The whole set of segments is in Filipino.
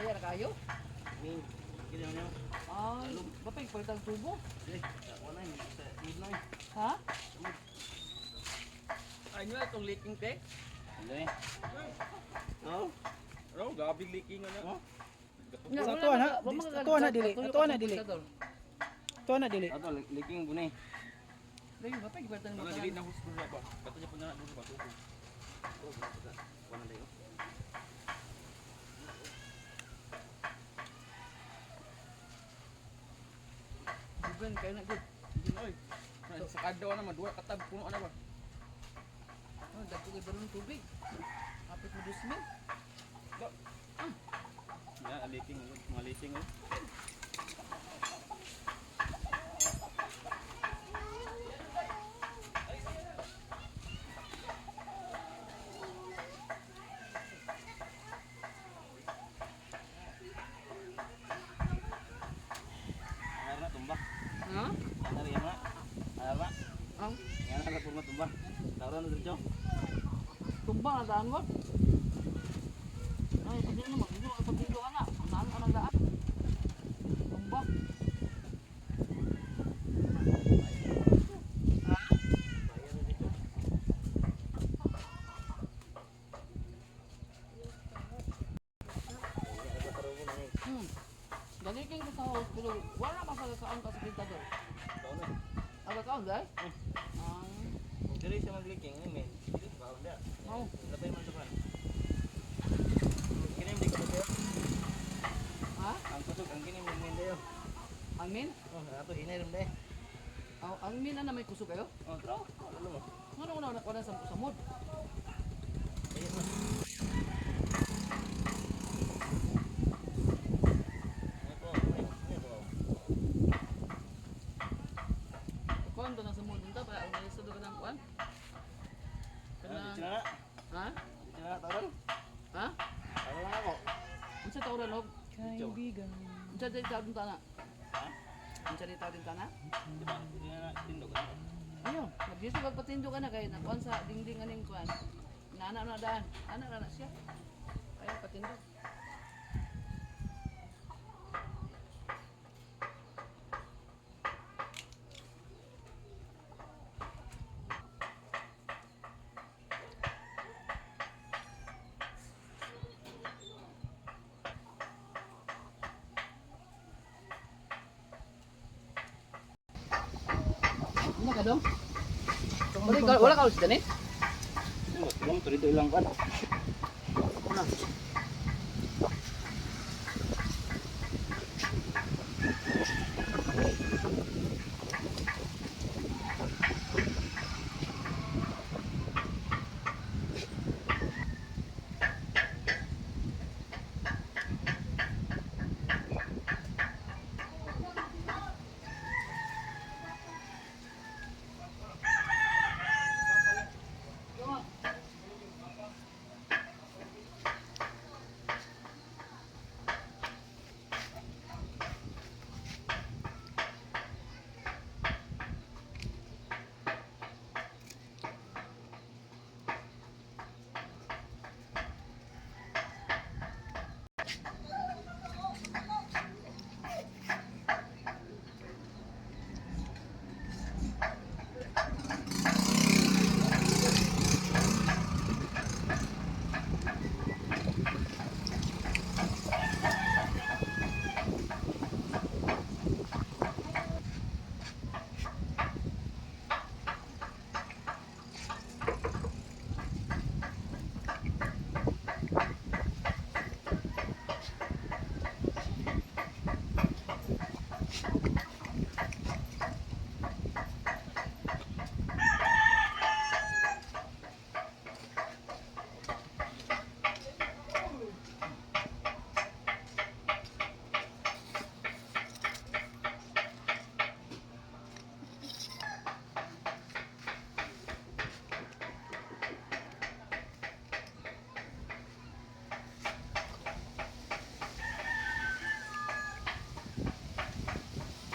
Kaya na kayo? Min, kaya niyo. Ay, bapay palitan tubo. Eh, ako na yun. Sa mid na yun. Ha? Ay nyo itong leaking te? Ano eh? No? Ano? Gabi leaking ano? Sa tuwa na, tuwa na dili, tuwa na dili. Tuwa na dili. Ato, leaking bunay. Dahil bapay palitan mo Mga ka. dili na husbro na ba? Kato niya po na doon ba? Kuha na tayo. Bugan kayo na good. Oy. Sa kadaw na madua katab puno na ba? Oh, dagko kay balon tubig. Kapit mo 2,000. Ya, leaking, mga leaking oh. Alar na tumbak. Ha? Alar yan na. Alar na. Ang Yan na puro tumbak. Tawran na dito. tumbang na daan mo. Ay, pwede naman. Hindi mo pagbigo ka na. Saan ka nang daan? Tumbang. Ha? Galikin ko sa house, pero wala pa sa kaon ka sa pintador. Taon na. Aga kaon, dahil? Diri siya mag-leaking ni men. Dito ba onda? Oh. Labay man sa kan. Kinim di ko dayo. Ha? Ang kusog ang kinim ni men dayo. Ang min? Oh, ato hinay rum day. Ang min na may kusog kayo? Oh, tro. Ano mo? Ano na wala sa mood? Ayun na. Kuan to na sa mood nito para ang iso ka ng kuan. Kana ha? Ha? Unsa tawran og Kaibigan. unsa di tawon tana? Unsa di tawon tana? Ayo, nagdito kag patindo ka na kay nakuan sa dingding aning kuan. Nana na daan. Ana na siya. Ayo patindo. Ano ka dong? Wala ka ulit dyan eh? Ilang to dito ilang kan.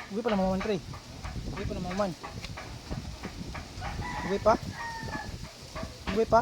Uwi pa naman pre. Uwi pa naman. Uwi pa? Uwi pa?